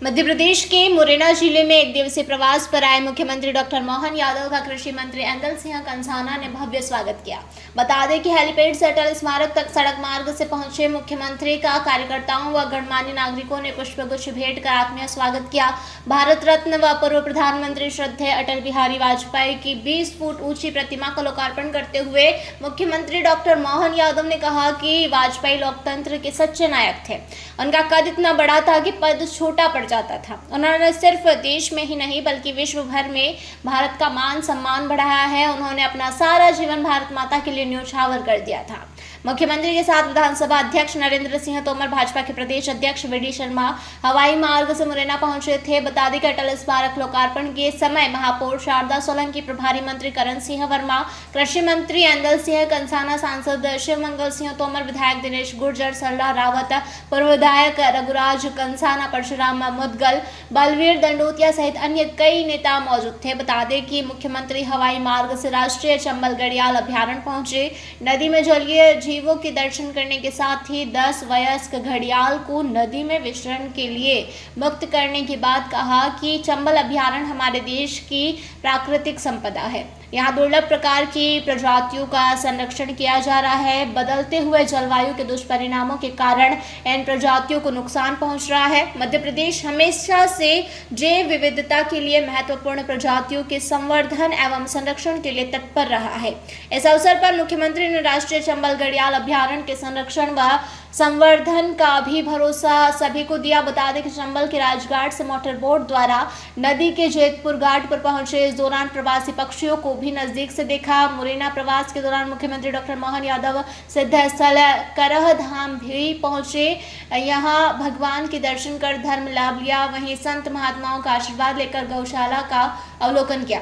मध्य प्रदेश के मुरैना जिले में एक दिवसीय प्रवास पर आए मुख्यमंत्री डॉक्टर मोहन यादव का कृषि मंत्री ऐंदल सिंह कंसाना ने भव्य स्वागत किया। बता दें कि हेलीपैड से अटल स्मारक तक सड़क मार्ग से पहुंचे मुख्यमंत्री का कार्यकर्ताओं व गणमान्य नागरिकों ने पुष्पगुच्छ भेंट कर आत्मीय स्वागत किया। भारत रत्न व पूर्व प्रधानमंत्री श्रद्धेय अटल बिहारी वाजपेयी की 20 फुट ऊंची प्रतिमा का लोकार्पण करते हुए मुख्यमंत्री डॉक्टर मोहन यादव ने कहा कि वाजपेयी लोकतंत्र के सच्चे नायक थे। उनका कद इतना बड़ा था कि पद छोटा पड़ जाता था। उन्होंने सिर्फ देश में ही नहीं बल्कि विश्व भर में भारत का मान सम्मान बढ़ाया है। उन्होंने अपना सारा जीवन भारत माता के लिए न्योछावर कर दिया था। मुख्यमंत्री के साथ विधानसभा अध्यक्ष नरेंद्र सिंह तोमर, भाजपा के प्रदेश अध्यक्ष वी.डी. शर्मा हवाई मार्ग से मुरैना पहुंचे थे। बता दें कि अटल स्मारक लोकार्पण के समय महापौर शारदा सोलंकी, प्रभारी मंत्री करण सिंह वर्मा, कृषि मंत्री ऐंदल सिंह कंसाना, सांसद शिवमंगल सिंह तोमर, विधायक दिनेश गुर्जर, सरला रावत, पूर्व विधायक रघुराज कंसाना, परशुराम मुदगल, बलवीर दंडोतिया सहित अन्य कई नेता मौजूद थे। बता दें कि मुख्यमंत्री हवाई मार्ग से राष्ट्रीय चंबल घड़ियाल अभ्यारण्य पहुंचे। नदी में जलीय जीवों के दर्शन करने के साथ ही 10 वयस्क घड़ियाल को नदी में विचरण के लिए मुक्त करने के बाद कहा कि चंबल अभ्यारण्य हमारे देश की प्राकृतिक संपदा है। यहाँ दुर्लभ प्रकार की प्रजातियों का संरक्षण किया जा रहा है। बदलते हुए जलवायु के दुष्परिणामों के कारण इन प्रजातियों को नुकसान पहुंच रहा है। मध्य प्रदेश हमेशा से जैव विविधता के लिए महत्वपूर्ण प्रजातियों के संवर्धन एवं संरक्षण के लिए तत्पर रहा है। इस अवसर पर मुख्यमंत्री ने राष्ट्रीय चंबल घड़ियाल अभ्यारण्य के संरक्षण व संवर्धन का भी भरोसा सभी को दिया। बता दें कि चंबल के राजघाट से मोटर बोट द्वारा नदी के जेतपुर घाट पर पहुंचे। इस दौरान प्रवासी पक्षियों को भी नजदीक से देखा। मुरैना प्रवास के दौरान मुख्यमंत्री डॉक्टर मोहन यादव सिद्ध स्थल करह धाम भी पहुंचे। यहां भगवान के दर्शन कर धर्म लाभ लिया। वहीं संत महात्माओं का आशीर्वाद लेकर गौशाला का अवलोकन किया।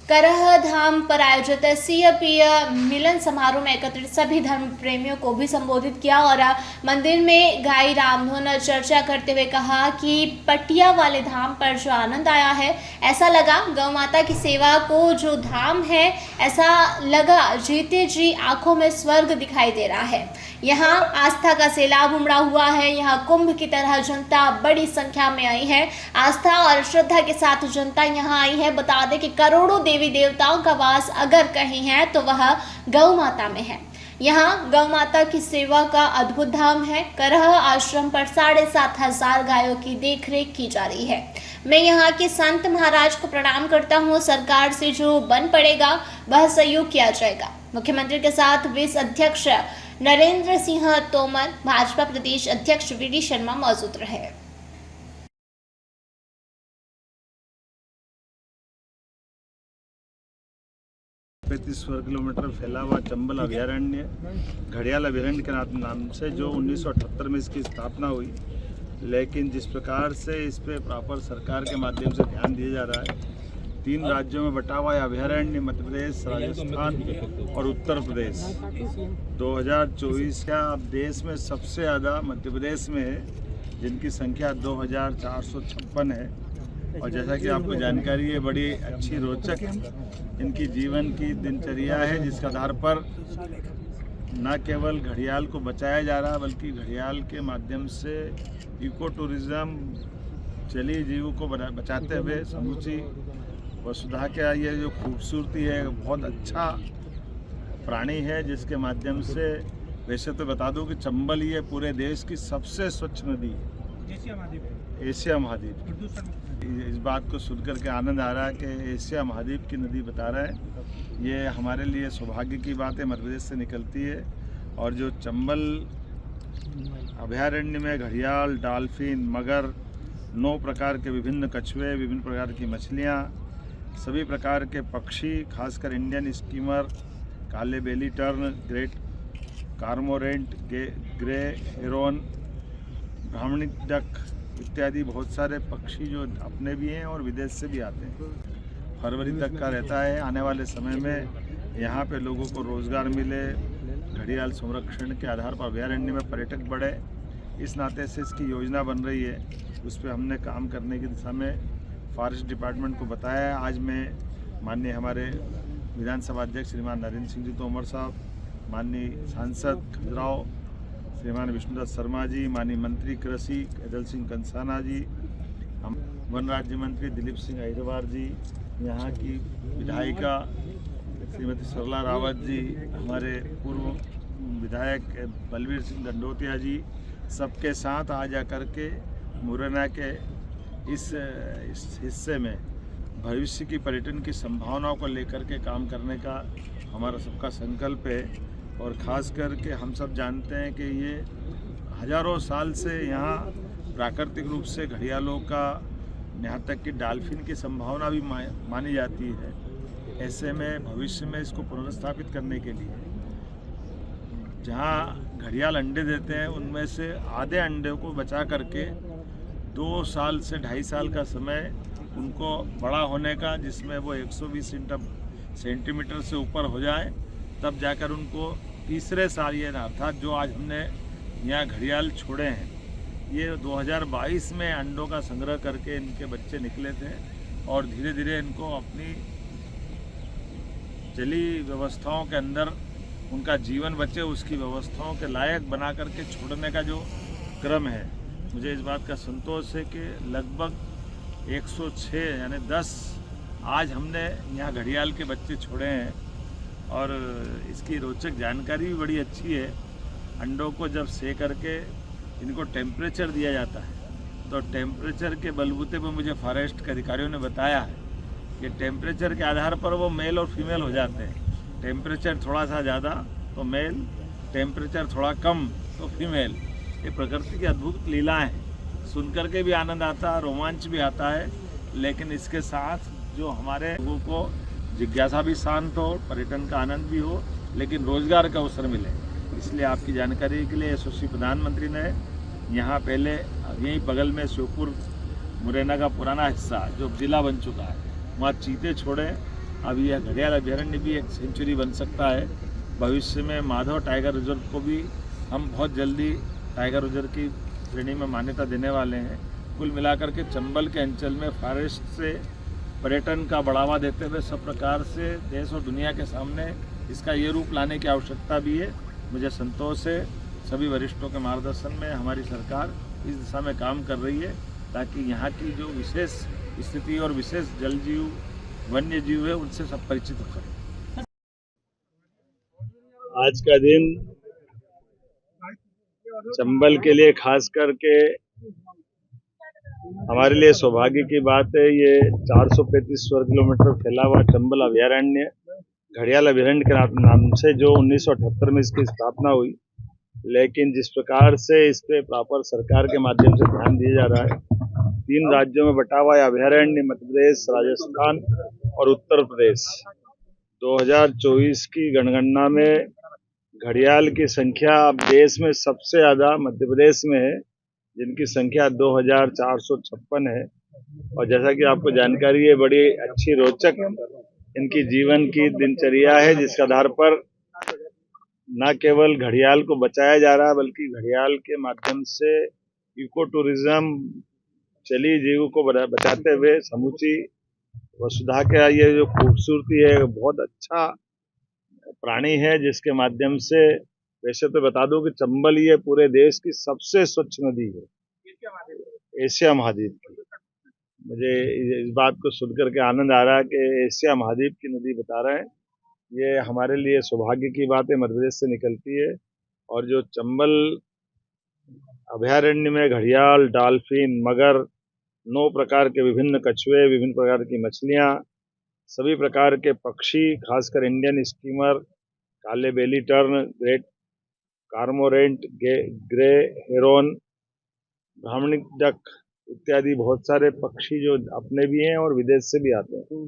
करह धाम पर आयोजित सीएपीय मिलन समारोह में एकत्रित सभी धर्म प्रेमियों को भी संबोधित किया और मंदिर में गाई रामधुन चर्चा करते हुए कहा कि पटिया वाले धाम पर जो आनंद आया है, ऐसा लगा गौ माता की सेवा को जो धाम है, ऐसा लगा जीते जी आंखों में स्वर्ग दिखाई दे रहा है। यहाँ आस्था का सैलाब उमड़ा हुआ है। यहाँ कुंभ की तरह जनता बड़ी संख्या में आई है। आस्था और श्रद्धा के साथ जनता यहाँ आई है। बता दें कि करोड़ों देवी देवताओं का वास अगर कहीं है तो वह गौ माता में है। यहाँ गौ माता की सेवा का अद्भुत धाम है। करह आश्रम पर 7,500 गायों की देखरेख की जा रही है। मैं यहाँ के संत महाराज को प्रणाम करता हूँ। सरकार से जो बन पड़ेगा वह सहयोग किया जाएगा। मुख्यमंत्री के साथ विस अध्यक्ष नरेंद्र सिंह तोमर, भाजपा प्रदेश अध्यक्ष वी.डी. शर्मा मौजूद रहे। 35 वर्ग किलोमीटर फैला हुआ चंबल अभयारण्य घड़ियाल अभयारण्य के नाम से जो 1978 में इसकी स्थापना हुई, लेकिन जिस प्रकार से इस पे प्रॉपर सरकार के माध्यम से ध्यान दिया जा रहा है, 3 राज्यों में बटा हुआ है अभयारण्य, मध्य प्रदेश, राजस्थान और उत्तर प्रदेश। 2024 का अब देश में सबसे ज़्यादा मध्य प्रदेश में है, जिनकी संख्या 2456 है। और जैसा कि आपको जानकारी है, बड़ी अच्छी रोचक इनकी जीवन की दिनचर्या है, जिसके आधार पर न केवल घड़ियाल को बचाया जा रहा है बल्कि घड़ियाल के माध्यम से इको टूरिज्म, जलीय जीवों को बचाते हुए समूची वसुधा का ये जो खूबसूरती है, बहुत अच्छा प्राणी है, जिसके माध्यम से वैसे तो बता दूं कि चंबल ये पूरे देश की सबसे स्वच्छ नदी है, एशिया महाद्वीप। इस बात को सुनकर के आनंद आ रहा है कि एशिया महाद्वीप की नदी बता रहा है। ये हमारे लिए सौभाग्य की बात है, मध्य प्रदेश से निकलती है। और जो चंबल अभयारण्य में घड़ियाल, डॉल्फिन, मगर, 9 प्रकार के विभिन्न कछुए, विभिन्न प्रकार की मछलियाँ, सभी प्रकार के पक्षी, खासकर इंडियन स्कीमर, काले belly tern, great cormorant, grey heron, brahminy duck इत्यादि बहुत सारे पक्षी जो अपने भी हैं और विदेश से भी आते हैं। फरवरी तक का रहता है। आने वाले समय में यहाँ पे लोगों को रोज़गार मिले, घड़ियाल संरक्षण के आधार पर अभयारण्य में पर्यटक बढ़े, इस नाते से इसकी योजना बन रही है। उस पर हमने काम करने की दिशा में फॉरेस्ट डिपार्टमेंट को बताया है। आज मैं माननीय हमारे विधानसभा अध्यक्ष श्रीमान नरेंद्र सिंह जी तोमर साहब, माननीय सांसद खजुराहो श्रीमान विष्णुदत्त शर्मा जी, माननीय मंत्री कृषि ऐंदल सिंह कंसाना जी, हम वन राज्य मंत्री दिलीप सिंह अहिरवार जी, यहाँ की विधायिका श्रीमती सरला रावत जी, हमारे पूर्व विधायक बलवीर सिंह दंडोतिया जी, सबके साथ आ जा कर के मुरैना के इस हिस्से में भविष्य की पर्यटन की संभावनाओं को लेकर के काम करने का हमारा सबका संकल्प है। और ख़ास करके हम सब जानते हैं कि ये हजारों साल से यहाँ प्राकृतिक रूप से घड़ियालों का, यहाँ तक कि डॉल्फिन की संभावना भी मानी जाती है। ऐसे में भविष्य में इसको पुनर्स्थापित करने के लिए जहाँ घड़ियाल अंडे देते हैं उनमें से आधे अंडे को बचा करके 2 साल से 2.5 साल का समय उनको बड़ा होने का, जिसमें वो 120 सेंटीमीटर से ऊपर हो जाए, तब जाकर उनको तीसरे साल, ये अर्थात जो आज हमने यहाँ घड़ियाल छोड़े हैं, ये 2022 में अंडों का संग्रह करके इनके बच्चे निकले थे और धीरे धीरे इनको अपनी जलीय व्यवस्थाओं के अंदर उनका जीवन बचे, उसकी व्यवस्थाओं के लायक बना करके छोड़ने का जो क्रम है, मुझे इस बात का संतोष है कि लगभग 106 यानी 10 आज हमने यहाँ घड़ियाल के बच्चे छोड़े हैं। और इसकी रोचक जानकारी भी बड़ी अच्छी है। अंडों को जब सेक करके इनको टेम्परेचर दिया जाता है, तो टेम्परेचर के बलबूते पर मुझे फॉरेस्ट के अधिकारियों ने बताया है कि टेम्परेचर के आधार पर वो मेल और फीमेल हो जाते हैं। टेम्परेचर थोड़ा सा ज़्यादा तो मेल, टेम्परेचर थोड़ा कम तो फीमेल। ये प्रकृति की अद्भुत लीलाएं हैं, सुनकर के भी आनंद आता है, रोमांच भी आता है, लेकिन इसके साथ जो हमारे लोगों को जिज्ञासा भी शांत हो, पर्यटन का आनंद भी हो, लेकिन रोजगार का अवसर मिले। इसलिए आपकी जानकारी के लिए यशस्वी प्रधानमंत्री ने यहाँ पहले यहीं बगल में श्योपुर मुरैना का पुराना हिस्सा जो जिला बन चुका है, वहाँ चीते छोड़े। अब यह घड़ियाल अभयारण्य भी एक सेंचुरी बन सकता है। भविष्य में माधव टाइगर रिजर्व को भी हम बहुत जल्दी टाइगर रिजर्व की श्रेणी में मान्यता देने वाले हैं। कुल मिलाकर के चंबल के अंचल में फॉरेस्ट से पर्यटन का बढ़ावा देते हुए सब प्रकार से देश और दुनिया के सामने इसका ये रूप लाने की आवश्यकता भी है। मुझे संतोष है, सभी वरिष्ठों के मार्गदर्शन में हमारी सरकार इस दिशा में काम कर रही है, ताकि यहाँ की जो विशेष स्थिति और विशेष जल जीव, वन्य जीव है, उनसे सब परिचित हो सके। आज का दिन चंबल के लिए खास करके हमारे लिए सौभाग्य की बात है। ये 435 वर्ग किलोमीटर फैला हुआ चंबल अभयारण्य घड़ियाल अभयारण्य के नाम से जो 1978 में इसकी स्थापना हुई, लेकिन जिस प्रकार से इस पे प्रॉपर सरकार के माध्यम से ध्यान दिया जा रहा है, 3 राज्यों में बटा हुआ है अभयारण्य, मध्य प्रदेश, राजस्थान और उत्तर प्रदेश। 2024 की जनगणना में घड़ियाल की संख्या देश में सबसे ज्यादा मध्य प्रदेश में है, जिनकी संख्या 2456 है। और जैसा कि आपको जानकारी है, बड़ी अच्छी रोचक इनकी जीवन की दिनचर्या है, जिसके आधार पर न केवल घड़ियाल को बचाया जा रहा है, बल्कि घड़ियाल के माध्यम से इको टूरिज्म, जलीय जीव को बचाते हुए समूची वसुधा का ये जो खूबसूरती है, बहुत अच्छा प्राणी है, जिसके माध्यम से वैसे तो बता दूं कि चंबल ये पूरे देश की सबसे स्वच्छ नदी है, एशिया महाद्वीप की। मुझे इस बात को सुनकर के आनंद आ रहा है कि एशिया महाद्वीप की नदी बता रहे हैं। ये हमारे लिए सौभाग्य की बात है, मध्य प्रदेश से निकलती है। और जो चंबल अभयारण्य में घड़ियाल, डॉल्फिन, मगर, 9 प्रकार के विभिन्न कछुए, विभिन्न प्रकार की मछलियां, सभी प्रकार के पक्षी, खासकर इंडियन स्टीमर, काले belly tern, great cormorant, grey heron, ब्राह्मणिक डक इत्यादि बहुत सारे पक्षी जो अपने भी हैं और विदेश से भी आते हैं।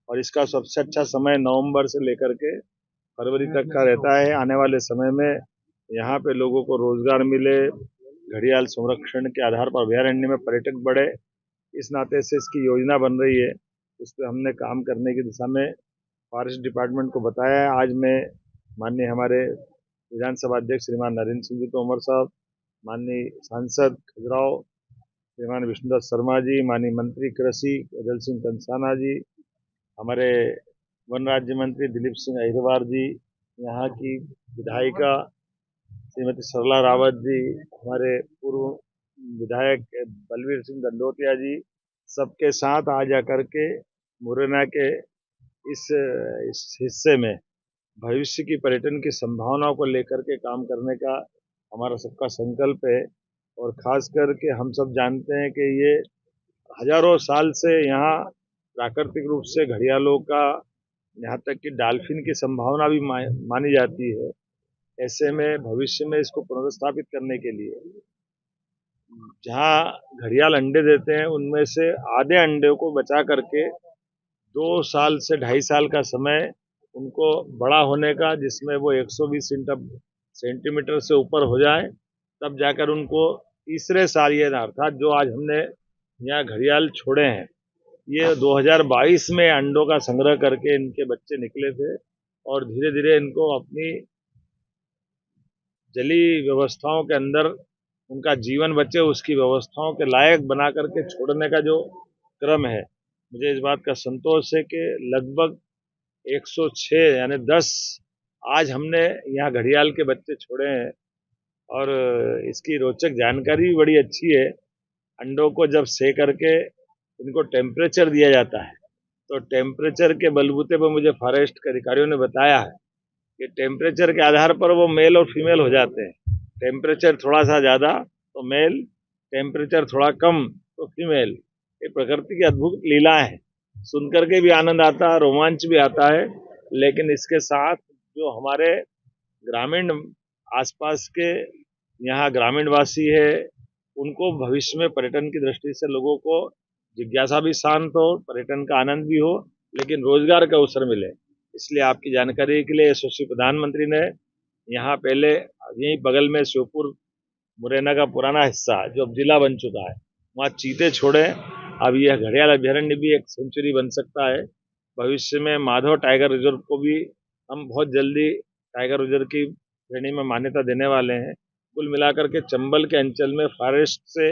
और इसका सबसे अच्छा समय नवंबर से लेकर के फरवरी तक का रहता है। आने वाले समय में यहाँ पे लोगों को रोजगार मिले, घड़ियाल संरक्षण के आधार पर अभयारण्य में पर्यटक बढ़े, इस नाते से इसकी योजना बन रही है। उस पर हमने काम करने की दिशा में फॉरेस्ट डिपार्टमेंट को बताया है। आज मैं माननीय हमारे विधानसभा अध्यक्ष श्रीमान नरेंद्र सिंह जी तोमर साहब, माननीय सांसद खजुराहो श्रीमान विष्णुदत्त शर्मा जी, माननीय मंत्री कृषि अदल सिंह कंसाना जी, हमारे वन राज्य मंत्री दिलीप सिंह अहिरवार जी, यहाँ की विधायिका श्रीमती सरला रावत जी, हमारे पूर्व विधायक बलवीर सिंह दंडोतिया जी, सबके साथ आ जा करके मुरैना के इस हिस्से में भविष्य की पर्यटन की संभावनाओं को लेकर के काम करने का हमारा सबका संकल्प है। और खास करके हम सब जानते हैं कि ये हजारों साल से यहाँ प्राकृतिक रूप से घड़ियालों का, यहाँ तक कि डॉल्फिन की संभावना भी मानी जाती है। ऐसे में भविष्य में इसको पुनर्स्थापित करने के लिए जहाँ घड़ियाल अंडे देते हैं उनमें से आधे अंडे को बचा करके 2 साल से 2.5 साल का समय उनको बड़ा होने का, जिसमें वो 120 सेंटीमीटर से ऊपर हो जाए, तब जाकर उनको तीसरे साल, ये अर्थात जो आज हमने यहाँ घड़ियाल छोड़े हैं, ये 2022 में अंडों का संग्रह करके इनके बच्चे निकले थे और धीरे धीरे इनको अपनी जली व्यवस्थाओं के अंदर उनका जीवन बचे, उसकी व्यवस्थाओं के लायक बना करके छोड़ने का जो क्रम है, मुझे इस बात का संतोष है कि लगभग 106 यानी 10 आज हमने यहाँ घड़ियाल के बच्चे छोड़े हैं। और इसकी रोचक जानकारी भी बड़ी अच्छी है। अंडों को जब सेक करके इनको टेम्परेचर दिया जाता है, तो टेम्परेचर के बलबूते पर मुझे फॉरेस्ट के अधिकारियों ने बताया है कि टेम्परेचर के आधार पर वो मेल और फीमेल हो जाते हैं। टेम्परेचर थोड़ा सा ज़्यादा तो मेल, टेम्परेचर थोड़ा कम तो फीमेल। ये प्रकृति की अद्भुत लीलाएं हैं, सुनकर के भी आनंद आता है, रोमांच भी आता है। लेकिन इसके साथ जो हमारे ग्रामीण आसपास के यहाँ ग्रामीणवासी है, उनको भविष्य में पर्यटन की दृष्टि से लोगों को जिज्ञासा भी शांत हो, पर्यटन का आनंद भी हो, लेकिन रोजगार का अवसर मिले। इसलिए आपकी जानकारी के लिए यशस्वी प्रधानमंत्री ने यहाँ पहले यहीं बगल में श्योपुर मुरैना का पुराना हिस्सा जो अब जिला बन चुका है, वहाँ चीते छोड़े। अब यह घड़ियाल अभ्यारण्य भी एक सेंचुरी बन सकता है। भविष्य में माधव टाइगर रिजर्व को भी हम बहुत जल्दी टाइगर रिजर्व की श्रेणी में मान्यता देने वाले हैं। कुल मिलाकर के चंबल के अंचल में फॉरेस्ट से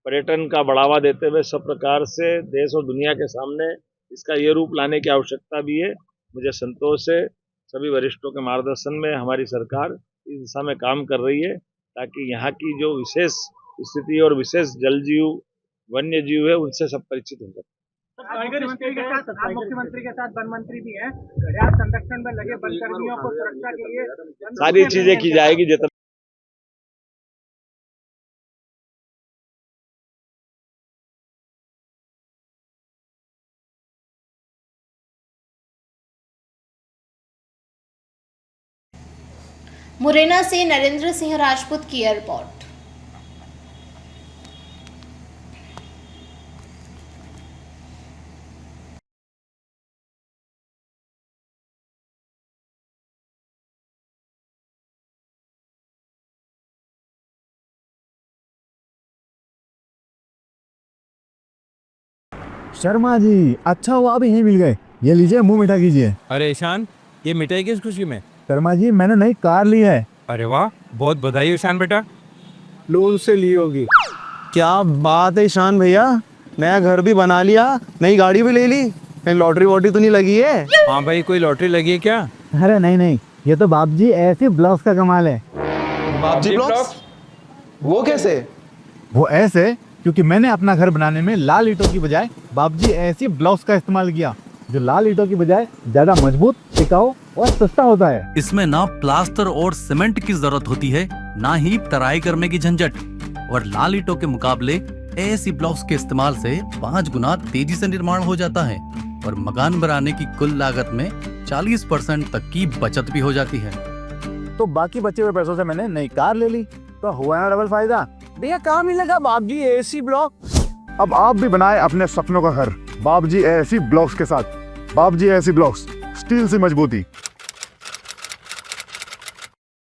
पर्यटन का बढ़ावा देते हुए सब प्रकार से देश और दुनिया के सामने इसका ये रूप लाने की आवश्यकता भी है। मुझे संतोष है, सभी वरिष्ठों के मार्गदर्शन में हमारी सरकार इस दिशा में काम कर रही है, ताकि यहाँ की जो विशेष स्थिति और विशेष जल जीव, वन्य जीव है, उनसे सब परिचित हो सके। मुख्यमंत्री के साथ वन मंत्री भी हैं, घड़ियाल संरक्षण में लगे वन कर्मियों को सुरक्षा के लिए सारी चीजें की जाएगी। जितना मुरैना से नरेंद्र सिंह राजपूत की रिपोर्ट। शर्मा जी, अच्छा हुआ अभी यहीं मिल गए। ये लीजिए, मुंह मीठा कीजिए। अरे ईशान, ये मिठाई किस खुशी में? शर्मा जी, मैंने नई कार ली है। अरे वाह, बहुत बधाई ईशान बेटा। लोन से ली होगी। क्या बात है ईशान भैया, नया घर भी बना लिया, नई गाड़ी भी ले ली, कहीं लॉटरी वॉटरी तो नहीं लगी है? हाँ भाई, कोई लॉटरी लगी है क्या? अरे नहीं, ये तो बाप जी ऐसे ब्लॉक्स का कमाल है। बापजी ब्लॉक्स? वो कैसे? वो ऐसे क्योंकि मैंने अपना घर बनाने में लाल ईंटों की बजाय बाप जी ऐसी ब्लॉक्स का इस्तेमाल किया, जो लाल ईंटों की बजाय ज्यादा मजबूत, टिकाऊ और सस्ता होता है। इसमें ना प्लास्टर और सीमेंट की जरूरत होती है, ना ही तराई करने की झंझट। और लाल ईंटों के मुकाबले ऐसी ब्लॉक्स के इस्तेमाल से 5 गुना तेजी से निर्माण हो जाता है और मकान बनाने की कुल लागत में 40% तक की बचत भी हो जाती है। तो बाकी बचे हुए पैसों से मैंने नई कार ले ली, तो हुआ ना डबल फायदा। भैया कहाँ मिलेगा बाप जी एसी ब्लॉक? अब आप भी बनाए अपने सपनों का घर बाप जी ऐसी ब्लॉक्स के साथ। बाप जी ऐसी ब्लॉक्स, स्टील से मजबूती।